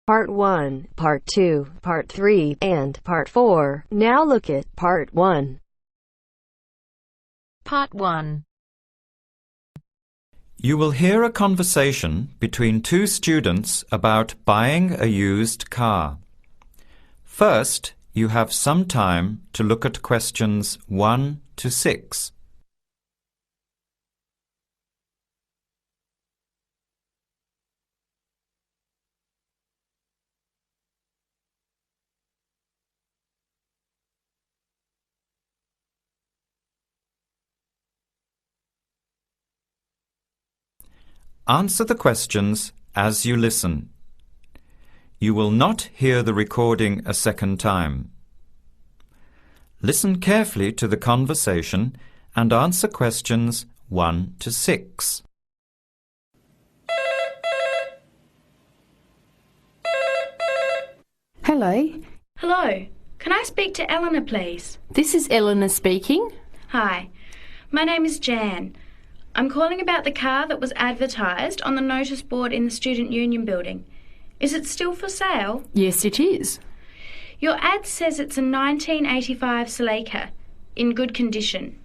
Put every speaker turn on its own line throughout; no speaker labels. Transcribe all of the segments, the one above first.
Part 1, Part 2, Part 3, and Part 4. Now look at Part 1.
Part 1.
You will hear a conversation between two students about buying a used car. First, you have some time to look at questions 1 to 6. Answer the questions as you listen. You will not hear the recording a second time. Listen carefully to the conversation and answer questions 1 to 6.
Hello.
Hello. Can I speak to Eleanor, please?
This is Eleanor speaking.
Hi. My name is Jan. I'm calling about the car that was advertised on the notice board in the Student Union building. Is it still for sale?
Yes, it is.
Your ad says it's a 1985 Celica, in good condition.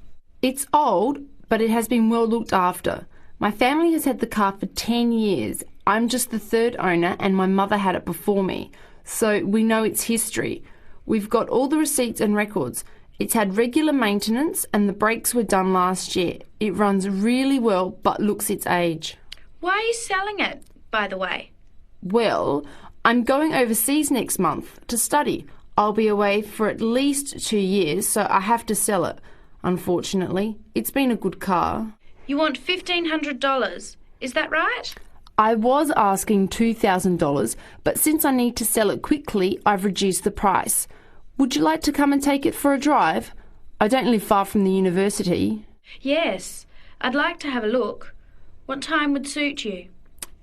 It's old, but it has been well looked after. My family has had the car for 10 years. I'm just the third owner and my mother had it before me, so we know its history. We've got all the receipts and records. It's had regular maintenance and the brakes were done last year. It runs really well but looks its age.
Why are you selling it, by the way?
Well, I'm going overseas next month to study. I'll be away for at least 2 years, so I have to sell it. Unfortunately, it's been a good car.
You want $1,500, is that right?
I was asking $2,000, but since I need to sell it quickly, I've reduced the price. Would you like to come and take it for a drive? I don't live far from the university.
Yes, I'd like to have a look. What time would suit you?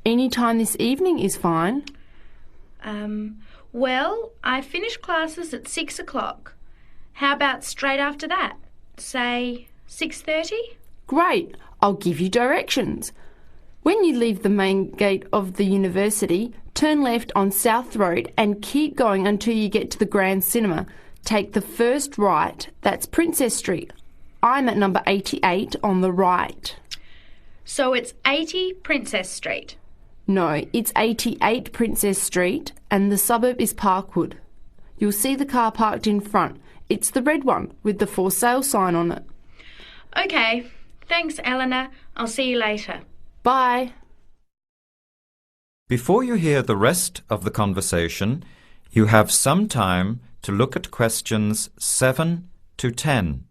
Any time this evening is fine.
Well, I finish classes at 6 o'clock. How about straight after that? Say 6:30?
Great, I'll give you directions. When you leave the main gate of the university, turn left on South Road and keep going until you get to the Grand Cinema. Take the first right, that's Princess Street. I'm at number 88 on the right.
So it's 80 Princess Street?
No, it's 88 Princess Street and the suburb is Parkwood. You'll see the car parked in front. It's the red one with the for sale sign on it.
OK, thanks Eleanor. I'll see you later.
Bye.
Before you hear the rest of the conversation, you have some time to look at questions 7 to 10.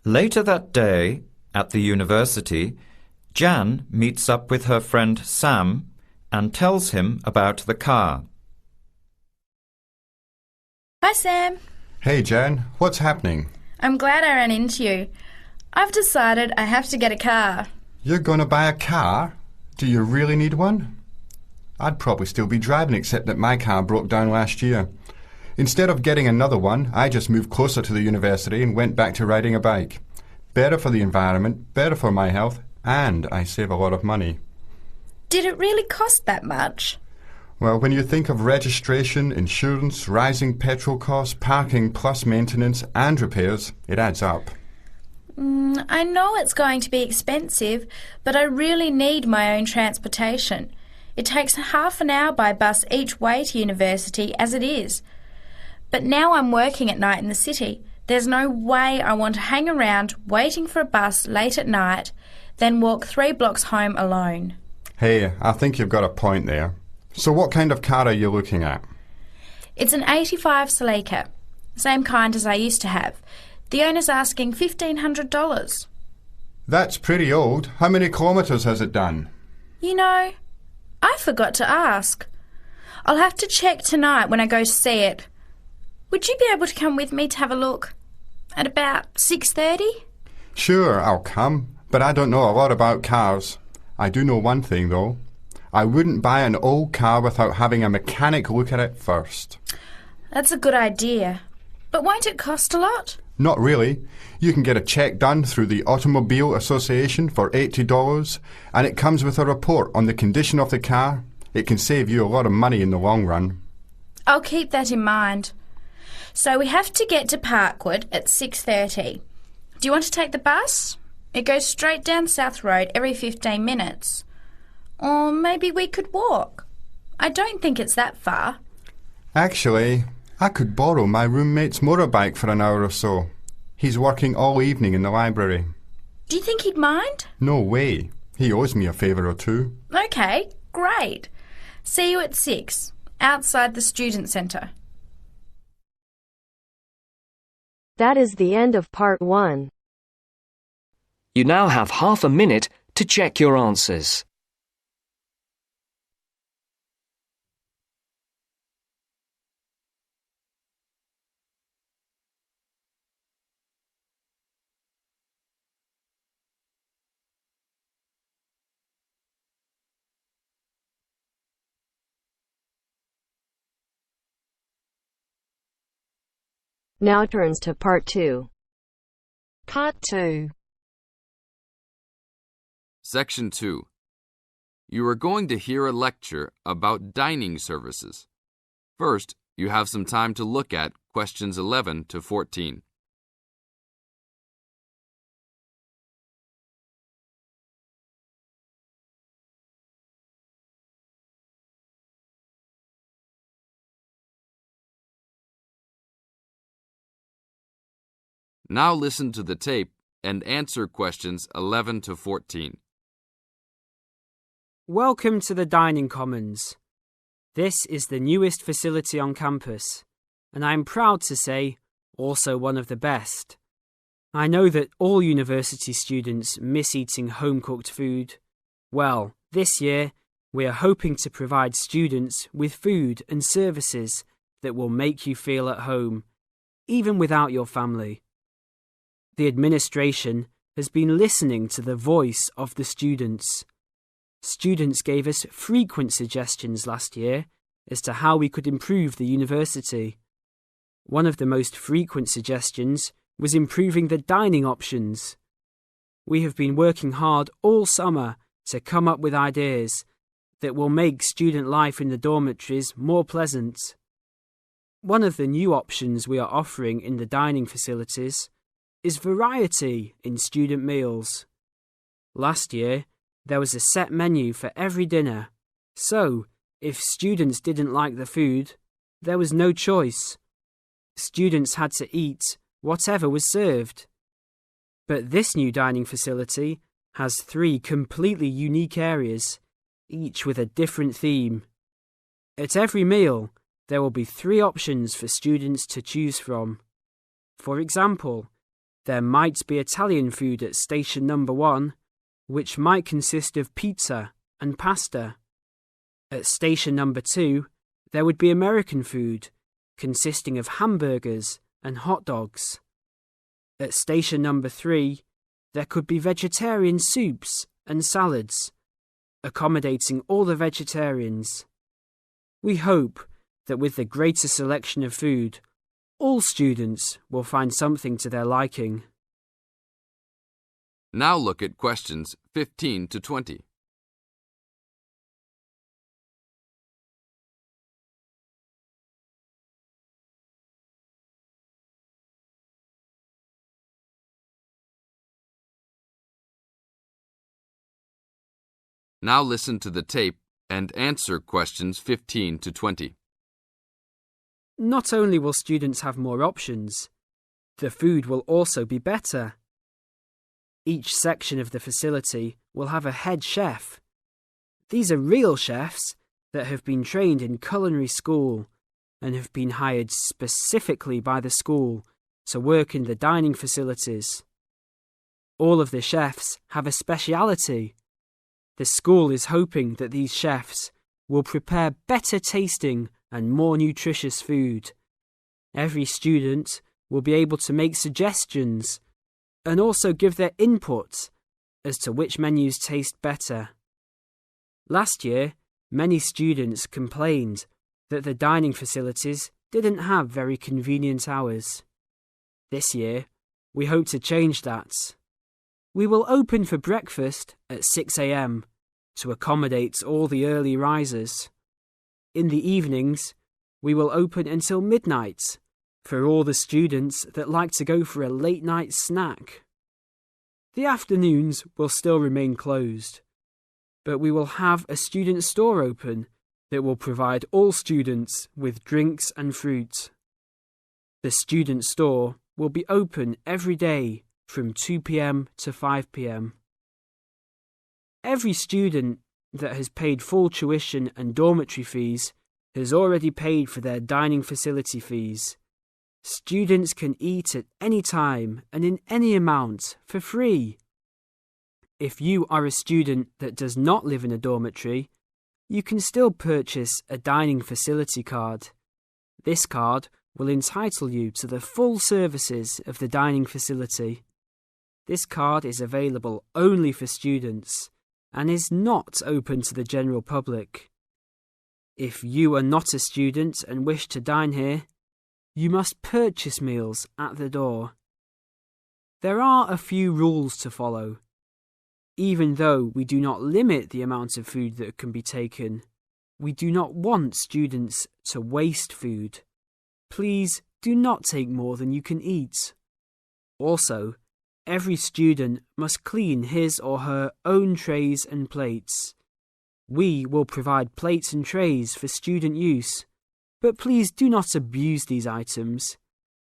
Later that day, at the university, Jan meets up with her friend Sam and tells him about the car.
Hi, Sam.
Hey, Jan. What's happening?
I'm glad I ran into you. I've decided I have to get a car.
You're going to buy a car? Do you really need one? I'd probably still be driving, except that my car broke down last year. Instead of getting another one, I just moved closer to the university and went back to riding a bike. Better for the environment, better for my health, and I save a lot of money.
Did it really cost that much?
Well, when you think of registration, insurance, rising petrol costs, parking plus maintenance and repairs, it adds up.
I know it's going to be expensive, but I really need my own transportation. It takes half an hour by bus each way to university as it is. But now I'm working at night in the city. There's no way I want to hang around waiting for a bus late at night, then walk 3 blocks home alone.
Hey, I think you've got a point there. So what kind of car are you looking at?
It's an 85 Celica, same kind as I used to have. The owner's asking $1,500.
That's pretty old. How many kilometres has it done?
You know, I forgot to ask. I'll have to check tonight when I go to see it. Would you be able to come with me to have a look? At about 6:30?
Sure, I'll come, but I don't know a lot about cars. I do know one thing, though. I wouldn't buy an old car without having a mechanic look at it first.
That's a good idea. But won't it cost a lot?
Not really. You can get a check done through the Automobile Association for $80, and it comes with a report on the condition of the car. It can save you a lot of money in the long run.
I'll keep that in mind. So we have to get to Parkwood at 6:30. Do you want to take the bus? It goes straight down South Road every 15 minutes. Or maybe we could walk. I don't think it's that far.
Actually, I could borrow my roommate's motorbike for an hour or so. He's working all evening in the library.
Do you think he'd mind?
No way. He owes me a favour or two.
Okay, great. See you at 6, outside the student centre.
That is the end of part 1.
You now have half a minute to check your answers.
Now turns to part 2.
Part 2.
Section 2. You are going to hear a lecture about dining services. First, you have some time to look at questions 11 to 14. Now listen to the tape and answer questions 11 to 14.
Welcome to the Dining Commons. This is the newest facility on campus, and I'm proud to say, also one of the best. I know that all university students miss eating home-cooked food. Well, this year, we are hoping to provide students with food and services that will make you feel at home, even without your family. The administration has been listening to the voice of the students. Students gave us frequent suggestions last year as to how we could improve the university. One of the most frequent suggestions was improving the dining options. We have been working hard all summer to come up with ideas that will make student life in the dormitories more pleasant. One of the new options we are offering in the dining facilities is variety in student meals. Last year, there was a set menu for every dinner, so if students didn't like the food, there was no choice. Students had to eat whatever was served. But this new dining facility has 3 completely unique areas, each with a different theme. At every meal, there will be 3 options for students to choose from. For example, there might be Italian food at station number 1, which might consist of pizza and pasta. At station number 2, there would be American food, consisting of hamburgers and hot dogs. At station number 3, there could be vegetarian soups and salads, accommodating all the vegetarians. We hope that with the greater selection of food, all students will find something to their liking.
Now look at questions 15 to 20. Now listen to the tape and answer questions 15 to 20.
Not only will students have more options, the food will also be better. Each section of the facility will have a head chef. These are real chefs that have been trained in culinary school and have been hired specifically by the school to work in the dining facilities. All of the chefs have a speciality. The school is hoping that these chefs will prepare better tasting and more nutritious food. Every student will be able to make suggestions and also give their input as to which menus taste better. Last year, many students complained that the dining facilities didn't have very convenient hours. This year, we hope to change that. We will open for breakfast at 6 a.m. to accommodate all the early risers. In the evenings, we will open until midnight for all the students that like to go for a late night snack. The afternoons will still remain closed, but we will have a student store open that will provide all students with drinks and fruit. The student store will be open every day from 2 p.m. to 5 p.m. Every student that has paid full tuition and dormitory fees has already paid for their dining facility fees. Students can eat at any time and in any amount for free. If you are a student that does not live in a dormitory, you can still purchase a dining facility card. This card will entitle you to the full services of the dining facility. This card is available only for students and is not open to the general public. If you are not a student and wish to dine here, you must purchase meals at the door. There are a few rules to follow. Even though we do not limit the amount of food that can be taken, we do not want students to waste food. Please do not take more than you can eat. Also, every student must clean his or her own trays and plates. We will provide plates and trays for student use, but please do not abuse these items.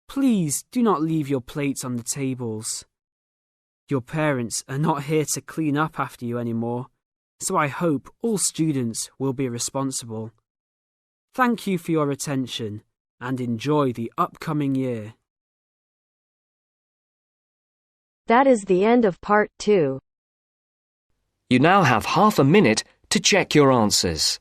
Please do not leave your plates on the tables. Your parents are not here to clean up after you anymore, so I hope all students will be responsible. Thank you for your attention and enjoy the upcoming year.
That is the end of part 2.
You now have half a minute to check your answers.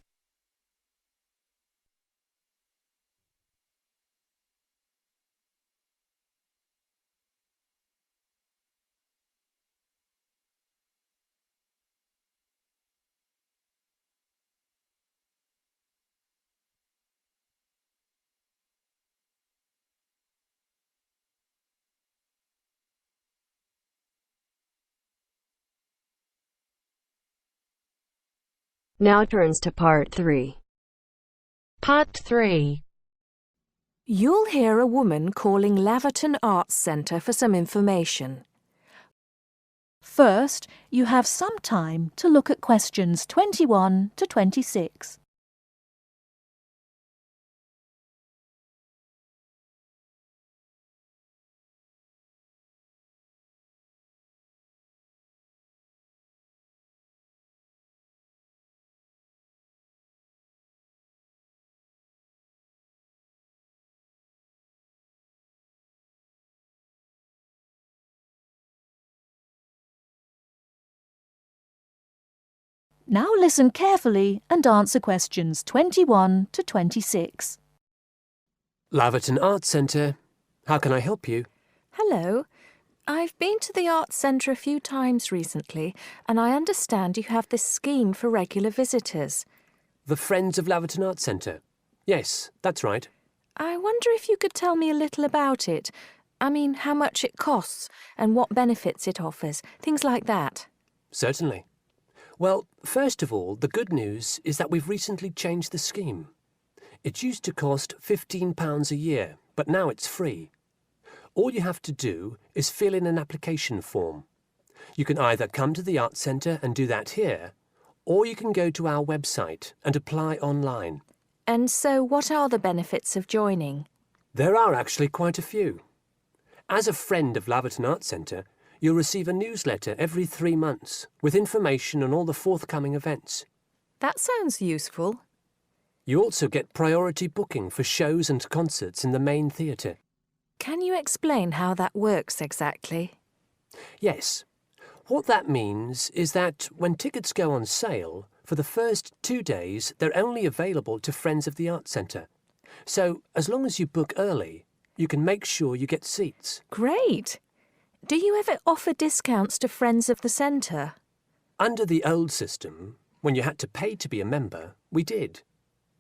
Now turns to part 3.
Part 3.
You'll hear a woman calling Laverton Arts Centre for some information. First, you have some time to look at questions 21 to 26. Now listen carefully and answer questions 21 to 26.
Laverton Arts Centre. How can I help you?
Hello. I've been to the Arts Centre a few times recently, and I understand you have this scheme for regular visitors.
The Friends of Laverton Arts Centre. Yes, that's right.
I wonder if you could tell me a little about it. I mean, how much it costs and what benefits it offers, things like that.
Certainly. Well, first of all, the good news is that we've recently changed the scheme. It used to cost £15 a year, but now it's free. All you have to do is fill in an application form. You can either come to the Arts Centre and do that here, or you can go to our website and apply online.
And so what are the benefits of joining?
There are actually quite a few. As a friend of Laverton Arts Centre, you'll receive a newsletter every 3 months with information on all the forthcoming events.
That sounds useful.
You also get priority booking for shows and concerts in the main theatre.
Can you explain how that works exactly?
Yes. What that means is that when tickets go on sale, for the first 2 days they're only available to friends of the Arts Centre. So as long as you book early, you can make sure you get seats.
Great! Do you ever offer discounts to friends of the centre?
Under the old system, When you had to pay to be a member, we did.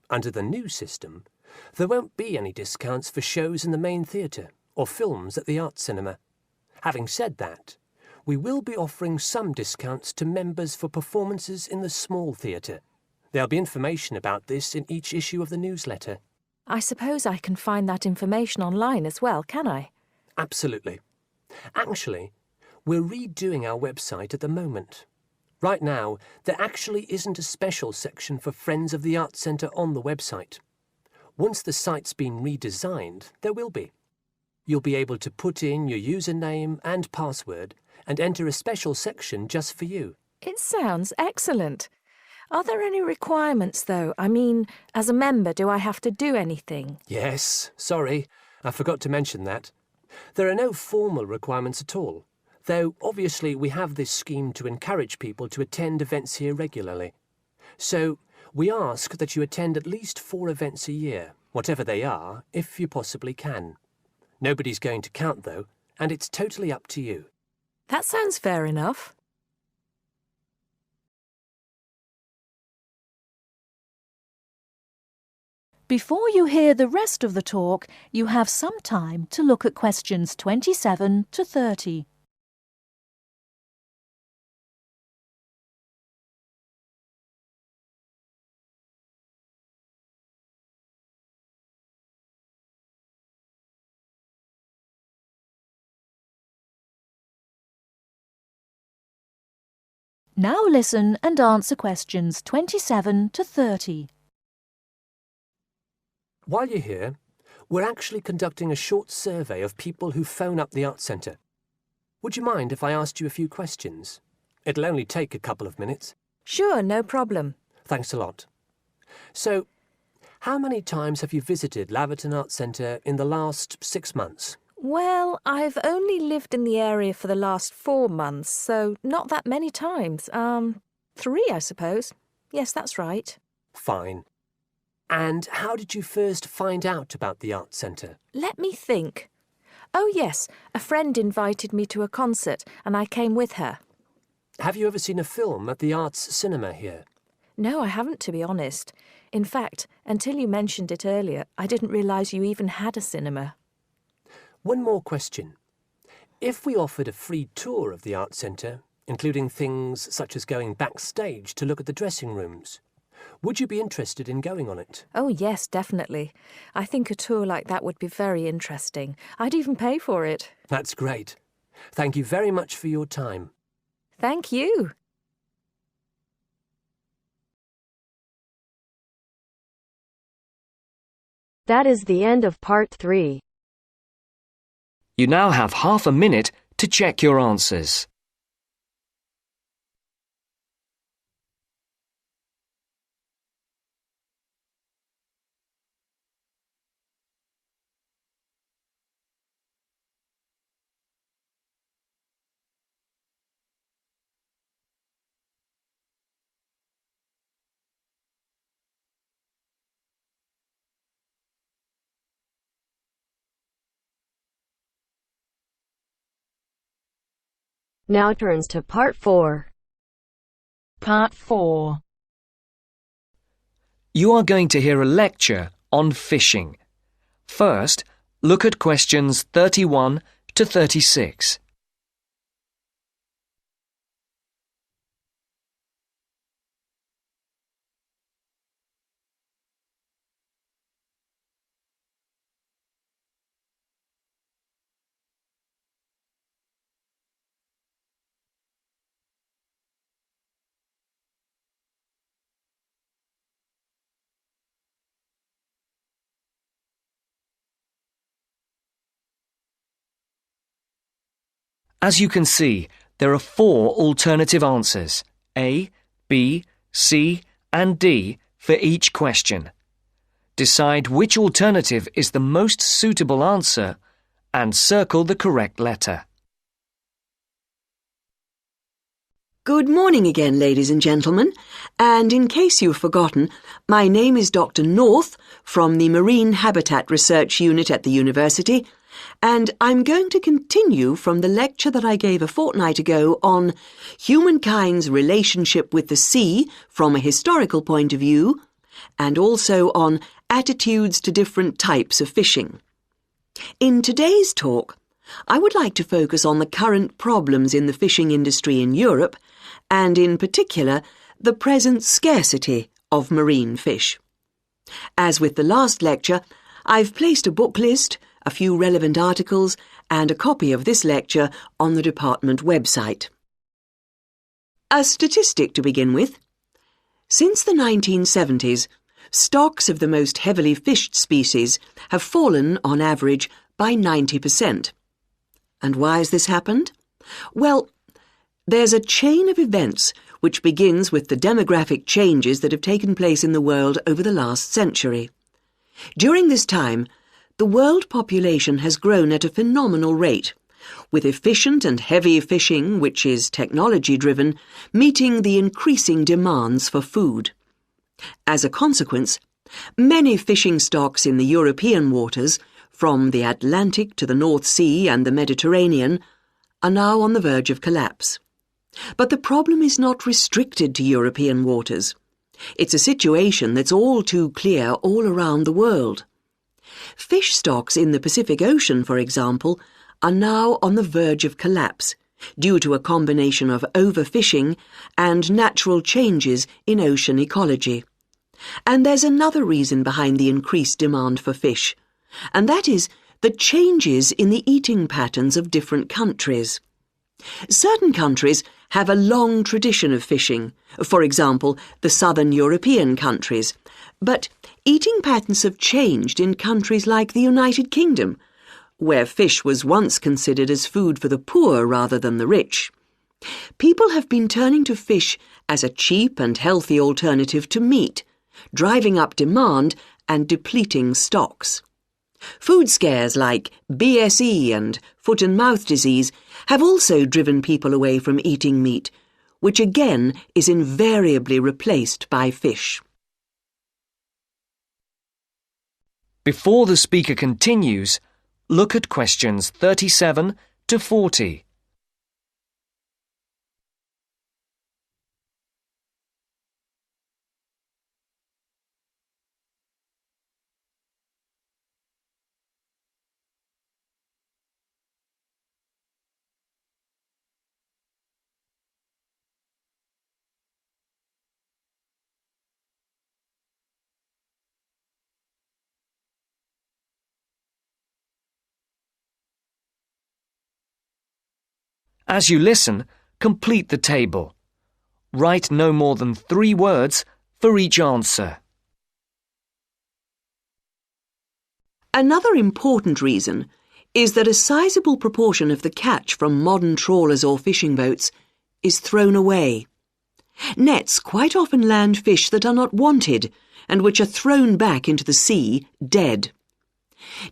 Under the new system, there won't be any discounts for shows in the main theatre or films at the Arts Cinema. Having said that, we will be offering some discounts to members for performances in the small theatre. There'll be information about this in each issue of the newsletter.
I suppose I can find that information online as well, can I?
Absolutely. Actually, we're redoing our website at the moment. Right now, there actually isn't a special section for Friends of the Arts Centre on the website. Once the site's been redesigned, there will be. You'll be able to put in your username and password and enter a special section just for you.
It sounds excellent. Are there any requirements, though? I mean, as a member, do I have to do anything?
Yes, sorry, I forgot to mention that. There are no formal requirements at all, though obviously we have this scheme to encourage people to attend events here regularly. So we ask that you attend at least 4 events a year, whatever they are, if you possibly can. Nobody's going to count, though, and it's totally up to you.
That sounds fair enough.
Before you hear the rest of the talk, you have some time to look at questions 27 to 30. Now listen and answer questions 27 to 30.
While you're here, we're actually conducting a short survey of people who phone up the Arts Centre. Would you mind if I asked you a few questions? It'll only take a couple of minutes.
Sure, no problem.
Thanks a lot. So, how many times have you visited Laverton Arts Centre in the last 6 months?
Well, I've only lived in the area for the last 4 months, so not that many times. 3, I suppose. Yes, that's right.
Fine. And how did you first find out about the Arts Centre?
Let me think. Oh, yes, a friend invited me to a concert, and I came with her.
Have you ever seen a film at the Arts Cinema here?
No, I haven't, to be honest. In fact, until you mentioned it earlier, I didn't realise you even had a cinema.
One more question. If we offered a free tour of the Arts Centre, including things such as going backstage to look at the dressing rooms, would you be interested in going on it?
Oh, yes, definitely. I think a tour like that would be very interesting. I'd even pay for it.
That's great. Thank you very much for your time.
Thank you.
That is the end of part 3.
You now have half a minute to check your answers.
Now turns to part 4.
Part 4.
You are going to hear a lecture on fishing. First, look at questions 31 to 36. As you can see, there are 4 alternative answers, A, B, C, and D, for each question. Decide which alternative is the most suitable answer and circle the correct letter.
Good morning again, ladies and gentlemen. And in case you've forgotten, my name is Dr. North from the Marine Habitat Research Unit at the university, and I'm going to continue from the lecture that I gave a fortnight ago on humankind's relationship with the sea from a historical point of view, and also on attitudes to different types of fishing. In today's talk, I would like to focus on the current problems in the fishing industry in Europe, and in particular, the present scarcity of marine fish. As with the last lecture, I've placed a book list, a few relevant articles, and a copy of this lecture on the department website. A statistic to begin with. Since the 1970s, stocks of the most heavily fished species have fallen, on average, by 90%. And why has this happened? Well, there's a chain of events which begins with the demographic changes that have taken place in the world over the last century. During this time, the world population has grown at a phenomenal rate, with efficient and heavy fishing, which is technology-driven, meeting the increasing demands for food. As a consequence, many fishing stocks in the European waters, from the Atlantic to the North Sea and the Mediterranean, are now on the verge of collapse. But the problem is not restricted to European waters. It's a situation that's all too clear all around the world. Fish stocks in the Pacific Ocean, for example, are now on the verge of collapse due to a combination of overfishing and natural changes in ocean ecology. And there's another reason behind the increased demand for fish, and that is the changes in the eating patterns of different countries. Certain countries have a long tradition of fishing, for example, the southern European countries, but eating patterns have changed in countries like the United Kingdom, where fish was once considered as food for the poor rather than the rich. People have been turning to fish as a cheap and healthy alternative to meat, driving up demand and depleting stocks. Food scares like BSE and foot and mouth disease have also driven people away from eating meat, which again is invariably replaced by fish.
Before the speaker continues, look at questions 37 to 40. As you listen, complete the table. Write no more than 3 words for each answer.
Another important reason is that a sizable proportion of the catch from modern trawlers or fishing boats is thrown away. Nets quite often land fish that are not wanted and which are thrown back into the sea dead.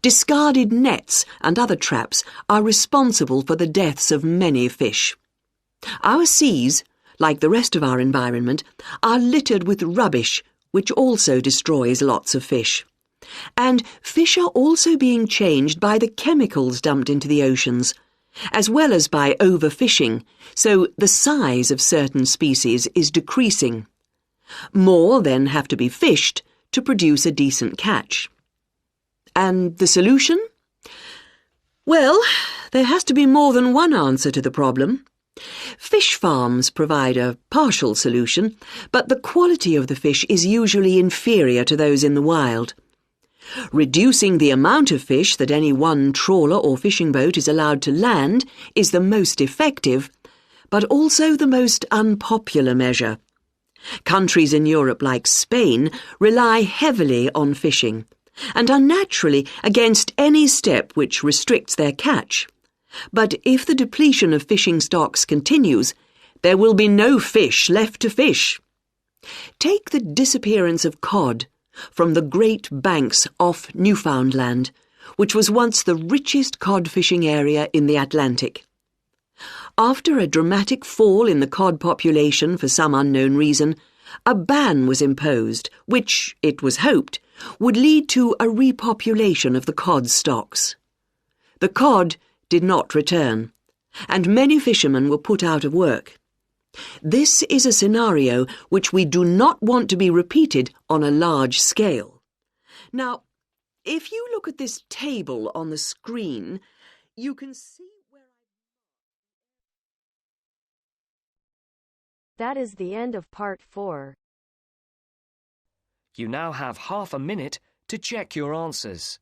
Discarded nets and other traps are responsible for the deaths of many fish. Our seas, like the rest of our environment, are littered with rubbish, which also destroys lots of fish. And fish are also being changed by the chemicals dumped into the oceans, as well as by overfishing, so the size of certain species is decreasing. More then have to be fished to produce a decent catch. And the solution? Well, there has to be more than one answer to the problem. Fish farms provide a partial solution, but the quality of the fish is usually inferior to those in the wild. Reducing the amount of fish that any one trawler or fishing boat is allowed to land is the most effective, but also the most unpopular measure. Countries in Europe like Spain rely heavily on fishing, and are naturally against any step which restricts their catch. But if the depletion of fishing stocks continues, there will be no fish left to fish. Take the disappearance of cod from the Great Banks off Newfoundland, which was once the richest cod fishing area in the Atlantic. After a dramatic fall in the cod population for some unknown reason, a ban was imposed, which, it was hoped, would lead to a repopulation of the cod stocks. The cod did not return, and many fishermen were put out of work. This is a scenario which we do not want to be repeated on a large scale. Now, if you look at this table on the screen, you can see where
That is the end of part 4.
You now have half a minute to check your answers.